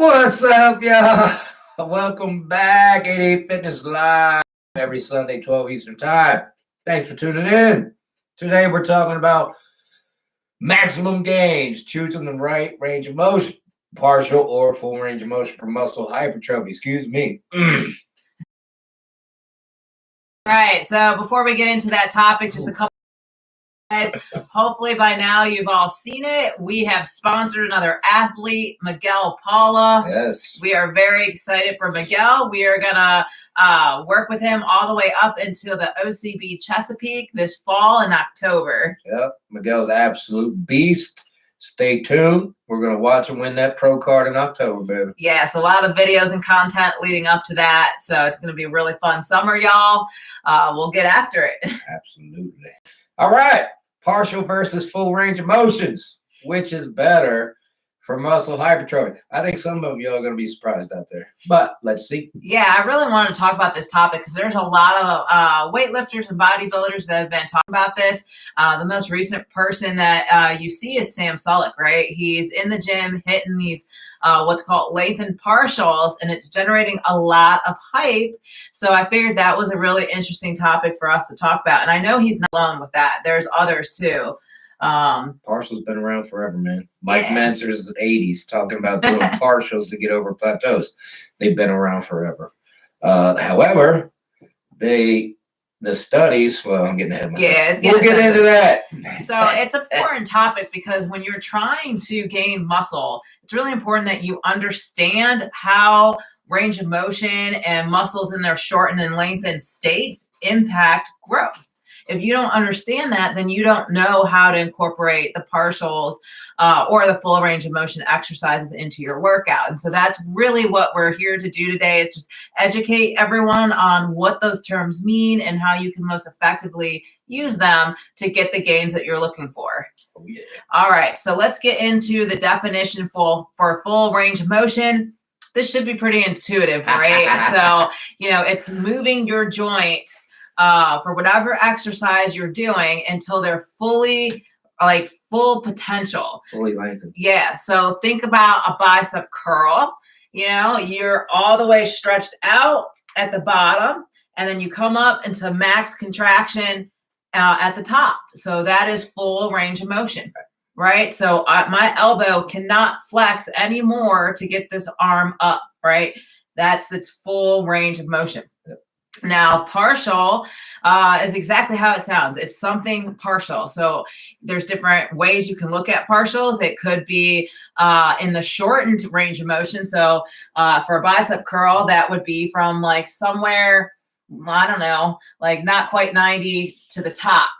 What's up, y'all? Welcome back. 88 Fitness Live every Sunday, 12 Eastern Time. Thanks for tuning in. Today we're talking about maximum gains, choosing the right range of motion, partial or full range of motion for muscle hypertrophy. Excuse me. All right, so before we get into that topic, just a couple guys. Hopefully by now you've all seen it. We have sponsored another athlete, Miguel Paula. Yes. We are very excited for Miguel. We are gonna work with him all the way up until the OCB Chesapeake this fall in October. Yep. Miguel's an absolute beast. Stay tuned. We're going to watch him win that pro card in October, baby. Yes, a lot of videos and content leading up to that. So it's going to be a really fun summer, y'all. We'll get after it. Absolutely. All right. Partial versus full range of motions. Which is better for muscle hypertrophy? I think some of y'all are going to be surprised out there. But let's see. Yeah, I really wanted to talk about this topic because there's a lot of weightlifters and bodybuilders that have been talking about this. The most recent person that you see is Sam Sulek, right? He's in the gym hitting these what's called lengthened partials, and it's generating a lot of hype. So I figured that was a really interesting topic for us to talk about. And I know he's not alone with that. There's others too. Partials been around forever, man. Mike Mentzer's 80s talking about doing partials to get over plateaus. They've been around forever. However, the studies, well, I'm getting ahead of myself. Yeah, we'll get into that. So it's an important topic because when you're trying to gain muscle, it's really important that you understand how range of motion and muscles in their shortened and lengthened states impact growth. If you don't understand that, then you don't know how to incorporate the partials or the full range of motion exercises into your workout. And so that's really what we're here to do today, is just educate everyone on what those terms mean and how you can most effectively use them to get the gains that you're looking for. Oh, yeah. All right, so let's get into the definition for full range of motion. This should be pretty intuitive, right? So, it's moving your joints for whatever exercise you're doing until they're fully, full potential. Fully lengthened. Yeah. So think about a bicep curl. You're all the way stretched out at the bottom, and then you come up into max contraction at the top. So that is full range of motion, right? So my elbow cannot flex anymore to get this arm up, right? That's its full range of motion. Now, partial is exactly how it sounds. It's something partial. So there's different ways you can look at partials. It could be in the shortened range of motion. So for a bicep curl, that would be from somewhere, I don't know, not quite 90 to the top,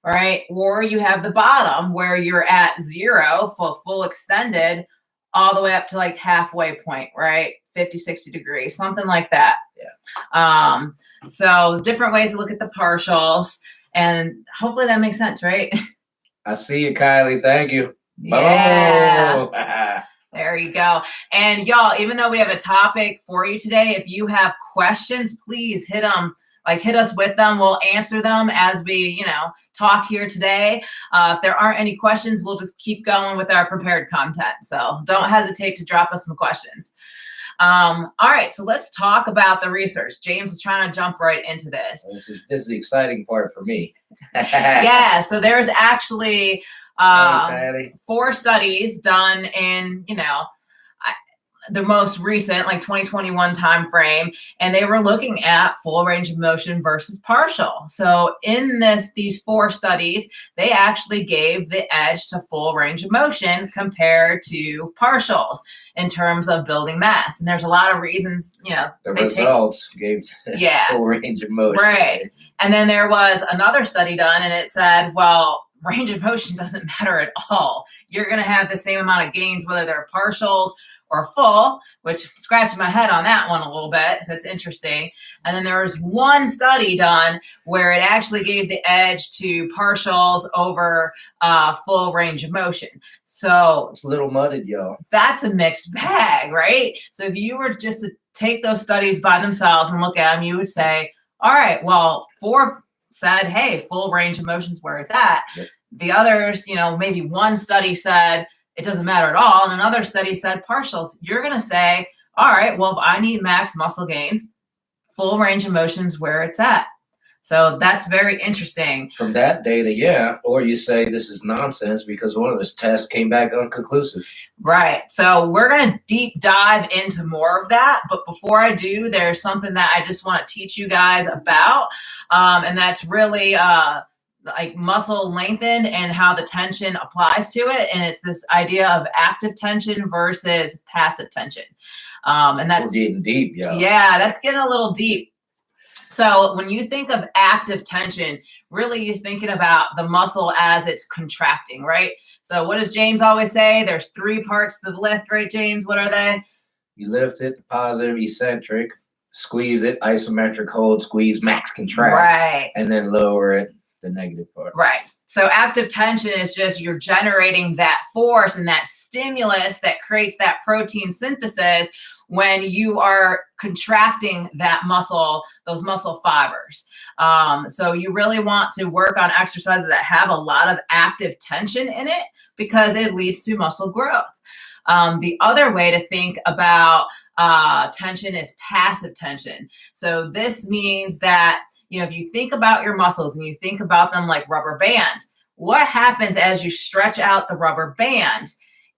right? Or you have the bottom where you're at 0, full extended, all the way up to halfway point, right? 50, 60 degrees, something like that. Yeah. So different ways to look at the partials, and hopefully that makes sense, right? I see you, Kylie. Thank you. Yeah. Oh. There you go. And y'all, even though we have a topic for you today, if you have questions, please hit us with them. We'll answer them as we, talk here today. If there aren't any questions, we'll just keep going with our prepared content. So don't hesitate to drop us some questions. All right, so let's talk about the research. James is trying to jump right into this. This is the exciting part for me. Yeah, so there's actually 4 studies done in, the most recent, 2021 time frame, and they were looking at full range of motion versus partial. So in these 4 studies, they actually gave the edge to full range of motion compared to partials in terms of building mass. And there's a lot of reasons, the results gave full range of motion. Right. And then there was another study done, and it said, well, range of motion doesn't matter at all. You're going to have the same amount of gains, whether they're partials or full, which scratched my head on that one a little bit. That's interesting. And then there was one study done where it actually gave the edge to partials over full range of motion. So it's a little mudded, y'all. That's a mixed bag, right? So if you were just to take those studies by themselves and look at them, you would say, all right, well, 4 said, hey, full range of motion's where it's at. Yep. The others, maybe one study said, it doesn't matter at all. And another study said partials. You're going to say, all right, well, if I need max muscle gains, full range of motion is where it's at. So that's very interesting. From that data, yeah. Or you say this is nonsense because one of his tests came back unconclusive. Right. So we're going to deep dive into more of that. But before I do, there's something that I just want to teach you guys about. And that's really like muscle lengthened and how the tension applies to it. And it's this idea of active tension versus passive tension. And that's we're getting deep, yeah. Yeah, that's getting a little deep. So when you think of active tension, really you're thinking about the muscle as it's contracting, right? So what does James always say? There's 3 parts to the lift, right, James? What are they? You lift it, the positive, eccentric, squeeze it, isometric, hold, squeeze, max contract. Right. And then lower it, the negative part. Right. So active tension is just you're generating that force and that stimulus that creates that protein synthesis when you are contracting that muscle, those muscle fibers. So you really want to work on exercises that have a lot of active tension in it because it leads to muscle growth. The other way to think about tension is passive tension. So this means that, if you think about your muscles and you think about them like rubber bands, what happens as you stretch out the rubber band?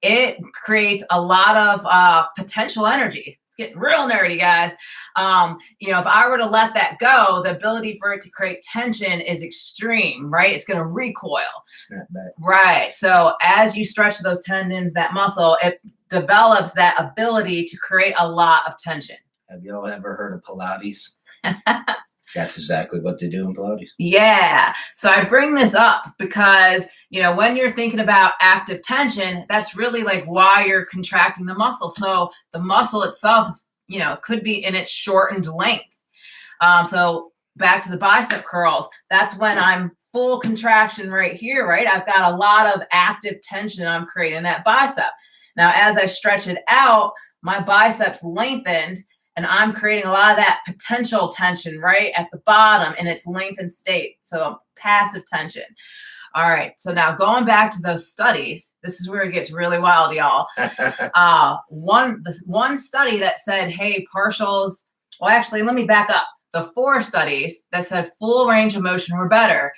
It creates a lot of potential energy. It's getting real nerdy, guys. If I were to let that go, the ability for it to create tension is extreme, right? It's going to recoil. Snap back. Right. So as you stretch those tendons, that muscle, it develops that ability to create a lot of tension. Have y'all ever heard of Pilates? That's exactly what they do in Pilates. Yeah. So I bring this up because, when you're thinking about active tension, that's really like why you're contracting the muscle. So the muscle itself, could be in its shortened length. So back to the bicep curls, that's when I'm full contraction right here, right? I've got a lot of active tension I'm creating in that bicep. Now, as I stretch it out, my biceps lengthened, and I'm creating a lot of that potential tension right at the bottom in its lengthened state. So passive tension. All right. So now going back to those studies, this is where it gets really wild, y'all. One study that said, hey, partials. Well, actually, let me back up. The 4 studies that said full range of motion were better.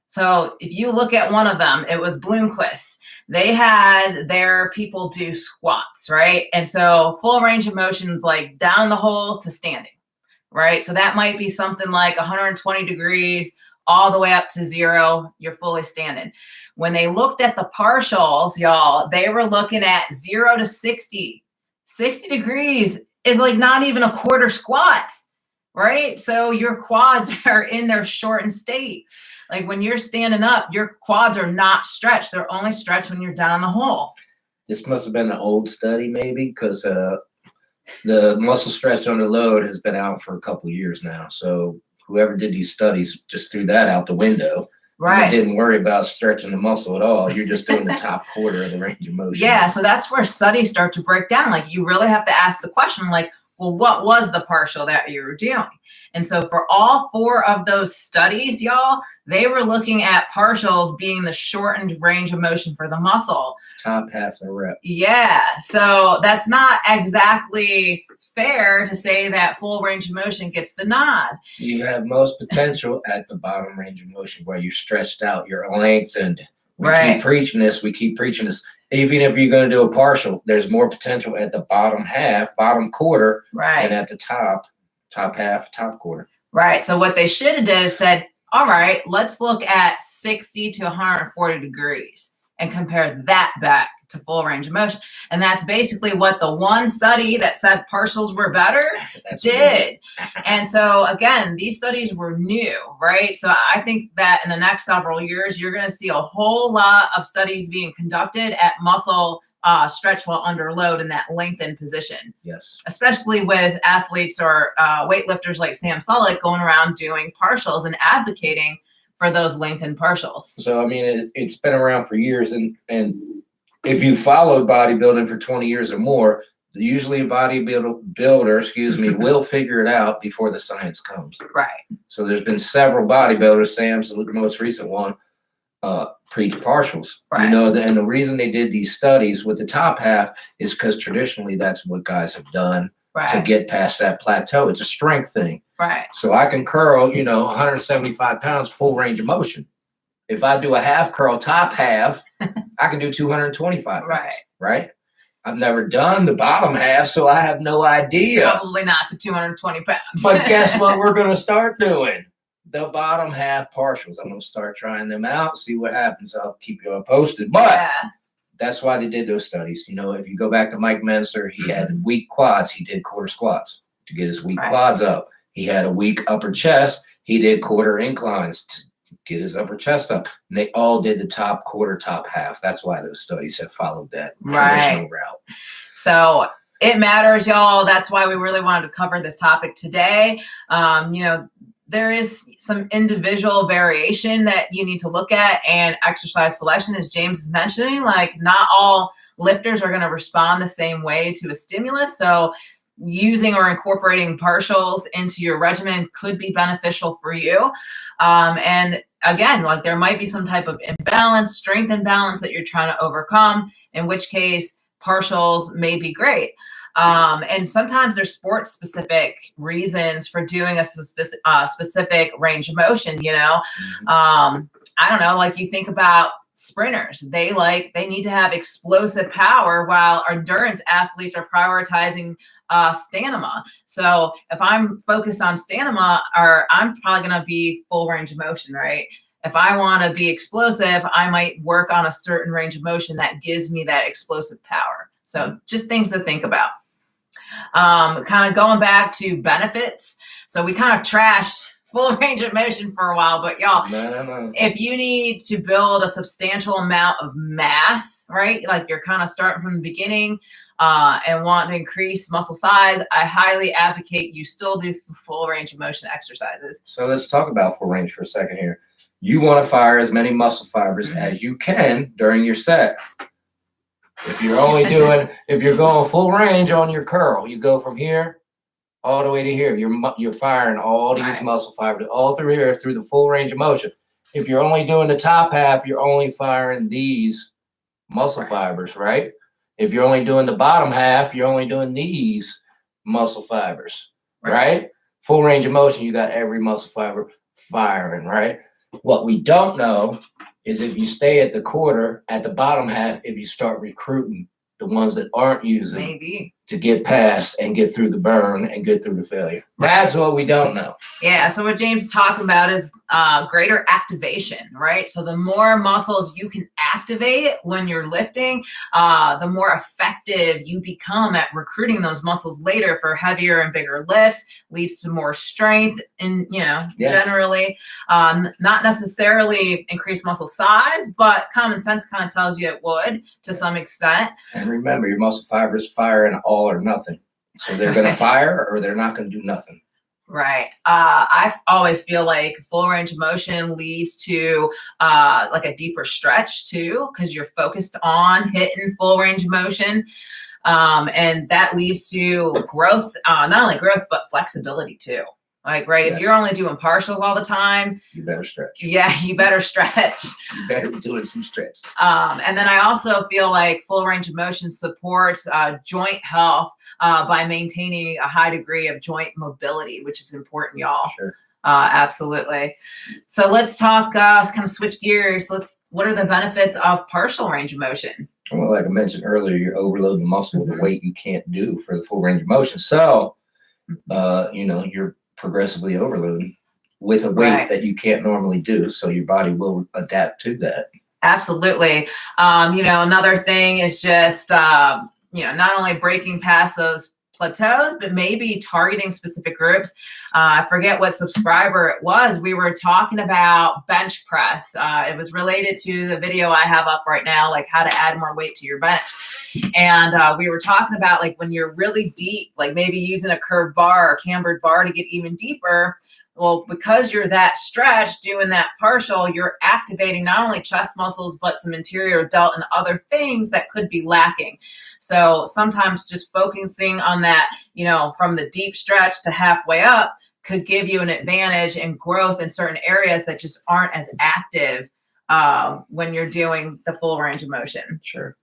So if you look at one of them, it was Bloomquist. They had their people do squats, right? And so full range of motion is like down the hole to standing, right? So that might be something like 120 degrees all the way up to 0. You're fully standing. When they looked at the partials, y'all, they were looking at 0 to 60. 60 degrees is like not even a quarter squat, right? So your quads are in their shortened state. Like when you're standing up, your quads are not stretched. They're only stretched when you're down the hole. This must have been an old study maybe because the muscle stretch under load has been out for a couple of years now. So whoever did these studies just threw that out the window. Right. You didn't worry about stretching the muscle at all. You're just doing the top quarter of the range of motion. Yeah. So that's where studies start to break down. Like you really have to ask the question, like, well, what was the partial that you were doing? And so for all 4 of those studies, y'all, they were looking at partials being the shortened range of motion for the muscle. Top half the rep. Yeah. So that's not exactly fair to say that full range of motion gets the nod. You have most potential at the bottom range of motion where you're stretched out, you're lengthened. We keep preaching this. Even if you're going to do a partial, there's more potential at the bottom half, bottom quarter, than at the top half, top quarter. Right. So what they should have done is said, all right, let's look at 60 to 140 degrees and compare that back to full range of motion. And that's basically what the one study that said partials were better did. And so again, these studies were new, right? So I think that in the next several years, you're going to see a whole lot of studies being conducted at muscle stretch while under load in that lengthened position. Yes. Especially with athletes or weightlifters like Sam Sulek going around doing partials and advocating for those lengthened partials. So, I mean, it's been around for years. And if you followed bodybuilding for 20 years or more, usually a bodybuilder, will figure it out before the science comes. Right. So there's been several bodybuilders, Sam's the most recent one, preach partials. Right. You know, and the reason they did these studies with the top half is because traditionally that's what guys have done to get past that plateau. It's a strength thing. Right. So I can curl, 175 pounds, full range of motion. If I do a half curl, top half, I can do 225 pounds, right? I've never done the bottom half, so I have no idea. Probably not the 220 pounds. But guess what we're going to start doing? The bottom half partials. I'm going to start trying them out, see what happens. I'll keep you all posted. But that's why they did those studies. If you go back to Mike Menser, he had weak quads. He did quarter squats to get his weak quads up. He had a weak upper chest. He did quarter inclines to get his upper chest up. And they all did the top quarter, top half. That's why those studies have followed that traditional route. So it matters, y'all. That's why we really wanted to cover this topic today. There is some individual variation that you need to look at, and exercise selection, as James is mentioning, like not all lifters are going to respond the same way to a stimulus. So using or incorporating partials into your regimen could be beneficial for you. And again, like there might be some type of imbalance, strength imbalance that you're trying to overcome, in which case partials may be great. And sometimes there's sports specific reasons for doing a specific range of motion, I don't know, like you think about sprinters, they need to have explosive power, while endurance athletes are prioritizing stamina. So if I'm focused on stamina, I'm probably going to be full range of motion, right? If I want to be explosive, I might work on a certain range of motion that gives me that explosive power. So just things to think about. Kind of going back to benefits. So we kind of trashed full range of motion for a while, but y'all, if you need to build a substantial amount of mass, right? Like you're kind of starting from the beginning and want to increase muscle size, I highly advocate you still do full range of motion exercises. So let's talk about full range for a second here. You want to fire as many muscle fibers as you can during your set. If you're going full range on your curl, you go from here all the way to here. You're firing all these muscle fibers all through here through the full range of motion. If you're only doing the top half, you're only firing these muscle fibers, right? If you're only doing the bottom half, you're only doing these muscle fibers, right? Full range of motion, you got every muscle fiber firing, right? What we don't know is if you stay at the quarter, at the bottom half, if you start recruiting the ones that aren't using to get past and get through the burn and get through the failure. That's what we don't know. Yeah. So what James is talking about is greater activation, right? So the more muscles you can activate when you're lifting, the more effective you become at recruiting those muscles later for heavier and bigger lifts, leads to more strength and, generally, not necessarily increase muscle size, but common sense kind of tells you it would to some extent. And remember, your muscle fibers fire in all or nothing. So they're going to fire or they're not going to do nothing. Right. I always feel like full range of motion leads to like a deeper stretch too, because you're focused on hitting full range of motion. And that leads to growth, not only growth, but flexibility too. Like, if you're only doing partials all the time, you better stretch. Yeah, you better stretch. You better be doing some stretch. And then I also feel like full range of motion supports joint health by maintaining a high degree of joint mobility, which is important, y'all. Sure. Absolutely. So let's talk, kind of switch gears. What are the benefits of partial range of motion? Well, like I mentioned earlier, you're overloading the muscle with a weight you can't do for the full range of motion. So, you're progressively overloading with a weight that you can't normally do. So your body will adapt to that. Absolutely. Another thing is just, not only breaking past those plateaus, but maybe targeting specific groups. I forget what subscriber it was. We were talking about bench press. It was related to the video I have up right now, like how to add more weight to your bench. And we were talking about like when you're really deep, like maybe using a curved bar or cambered bar to get even deeper. Well, because you're that stretched doing that partial, you're activating not only chest muscles, but some interior delt and other things that could be lacking. So sometimes just focusing on that, from the deep stretch to halfway up could give you an advantage in growth in certain areas that just aren't as active when you're doing the full range of motion. Sure.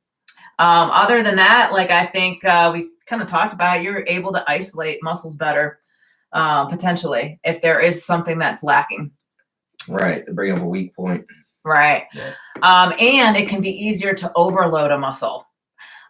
Other than that, like I think we kind of talked about, you're able to isolate muscles better, potentially, if there is something that's lacking. Right. To bring up a weak point. Right. Yeah. And it can be easier to overload a muscle.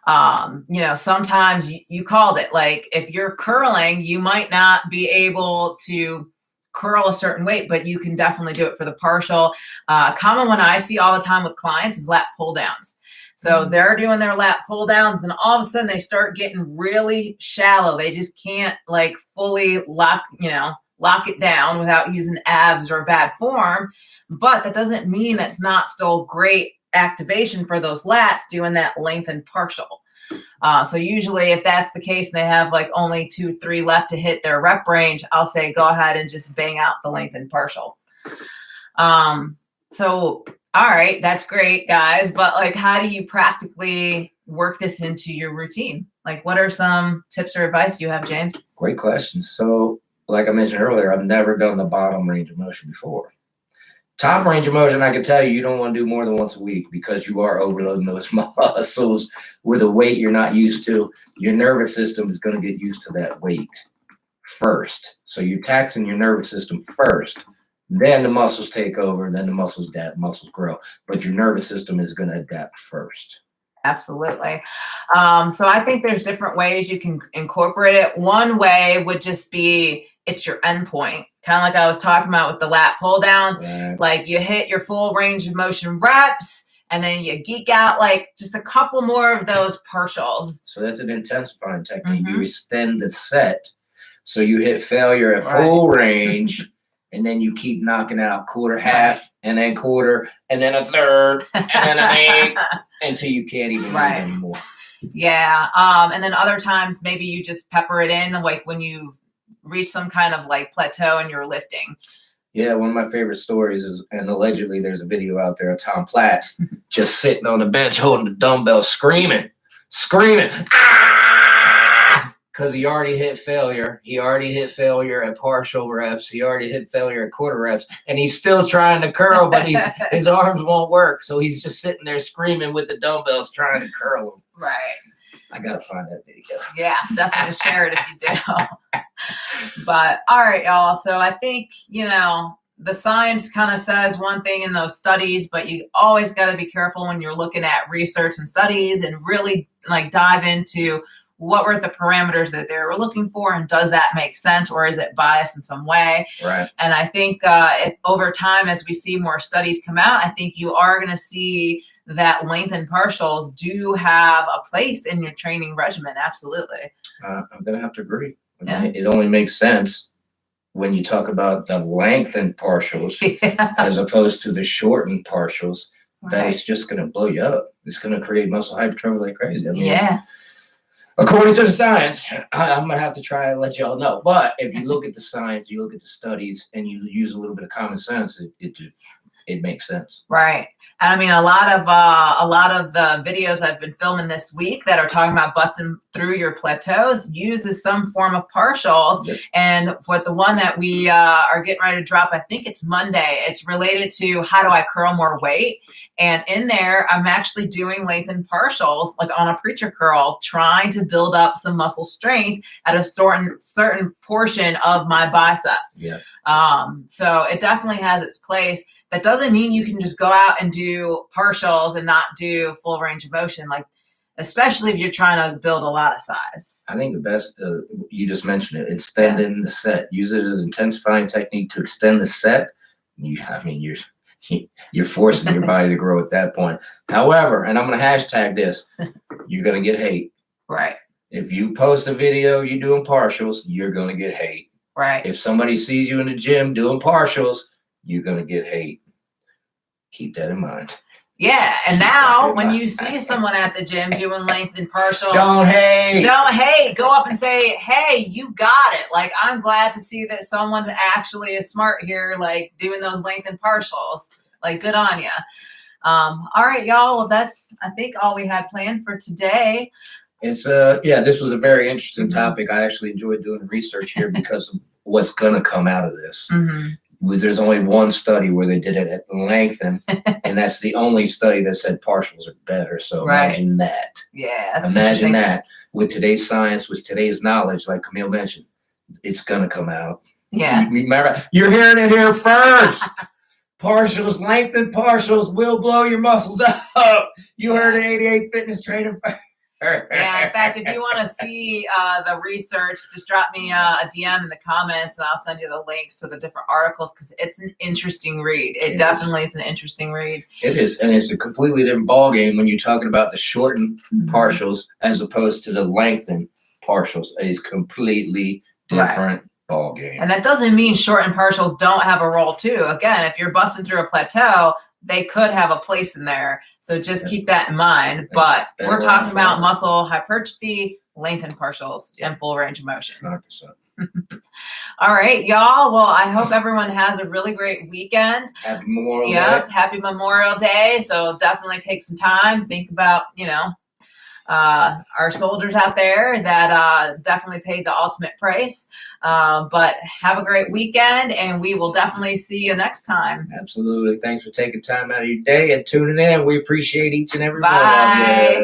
Sometimes you called it, like if you're curling, you might not be able to curl a certain weight, but you can definitely do it for the partial. Common one I see all the time with clients is lat pull downs. So they're doing their lat pull downs, and all of a sudden they start getting really shallow. They just can't like fully lock it down without using abs or bad form. But that doesn't mean that's not still great activation for those lats doing that lengthened partial. So usually if that's the case and they have like only 2-3 left to hit their rep range, I'll say go ahead and just bang out the lengthened partial. So all right, that's great, guys. But like, how do you practically work this into your routine? Like, what are some tips or advice you have, James? Great question. So, like I mentioned earlier, I've never done the bottom range of motion before. Top range of motion, I can tell you don't want to do more than once a week because you are overloading those muscles with a weight you're not used to. Your nervous system is going to get used to that weight first. So you're taxing your nervous system first. Then the muscles take over, then the muscles adapt, muscles grow. But your nervous system is going to adapt first. Absolutely. So I think there's different ways you can incorporate it. One way would just be it's your endpoint. Kind of like I was talking about with the lat pull downs. Right. Like you hit your full range of motion reps, and then you geek out like just a couple more of those partials. So that's an intensifying technique. You extend the set. So you hit failure at full range. And then you keep knocking out quarter, half, and then quarter, and then a third, and then an eighth, until you can't even move anymore. Yeah. And then other times, maybe you just pepper it in, like when you reach some kind of like plateau and you're lifting. Yeah, one of my favorite stories is, and allegedly there's a video out there of Tom Platz just sitting on the bench holding the dumbbell, screaming, because he already hit failure. He already hit failure at partial reps. He already hit failure at quarter reps. And he's still trying to curl, but his arms won't work. So he's just sitting there screaming with the dumbbells trying to curl them. Right. I got to find that video. Yeah, definitely share it if you do. But all right, y'all. So I think, the science kind of says one thing in those studies, but you always got to be careful when you're looking at research and studies and really like dive into what were the parameters that they were looking for, and does that make sense, or is it biased in some way? Right. And I think if over time, as we see more studies come out, I think you are going to see that lengthened partials do have a place in your training regimen. Absolutely. I'm going to have to agree. It only makes sense when you talk about the lengthened partials as opposed to the shortened partials, that it's just going to blow you up. It's going to create muscle hypertrophy like crazy. I mean, according to the science, I'm going to have to try and let y'all know. But if you look at the science, you look at the studies, and you use a little bit of common sense, it makes sense. Right. And I mean, a lot of the videos I've been filming this week that are talking about busting through your plateaus uses some form of partials. Yep. And for the one that we are getting ready to drop, I think it's Monday, it's related to how do I curl more weight. And in there, I'm actually doing lengthened partials, like on a preacher curl, trying to build up some muscle strength at a certain portion of my bicep. Yeah. So it definitely has its place. That doesn't mean you can just go out and do partials and not do full range of motion, like especially if you're trying to build a lot of size. I think the best, you just mentioned it, extending the set. Use it as an intensifying technique to extend the set. You're forcing your body to grow at that point. However, and I'm going to hashtag this, you're going to get hate. Right. If you post a video you doing partials, you're going to get hate. Right. If somebody sees you in the gym doing partials, you're going to get hate. Keep that in mind. Yeah. And now when you see someone at the gym doing lengthened partials, don't hate. Go up and say, hey, you got it. Like, I'm glad to see that someone actually is smart here, like doing those lengthened partials. Like, good on you. All right, y'all. Well, that's, I think, all we had planned for today. It's this was a very interesting topic. I actually enjoyed doing research here because of what's going to come out of this. There's only one study where they did it at lengthen, and that's the only study that said partials are better. So imagine that. Yeah. Imagine that with today's science, with today's knowledge, like Camille mentioned, it's gonna come out. Yeah. Remember, you're hearing it here first. Partials, lengthen partials will blow your muscles up. You heard it, 88 Fitness Training. Yeah, in fact, if you want to see the research, just drop me a DM in the comments and I'll send you the links to the different articles because it's an interesting read. It definitely is an interesting read. It is, and it's a completely different ballgame when you're talking about the shortened partials as opposed to the lengthened partials. It is completely different ballgame. And that doesn't mean shortened partials don't have a role too. Again, if you're busting through a plateau, they could have a place in there. So just keep that in mind. But we're talking about muscle hypertrophy, lengthened partials, and full range of motion. 100%. All right, y'all. Well, I hope everyone has a really great weekend. Happy Memorial Day. Happy Memorial Day. So definitely take some time. Think about, our soldiers out there that definitely paid the ultimate price. But have a great weekend, and we will definitely see you next time. Absolutely. Thanks for taking time out of your day and tuning in. We appreciate each and every one of you. Bye.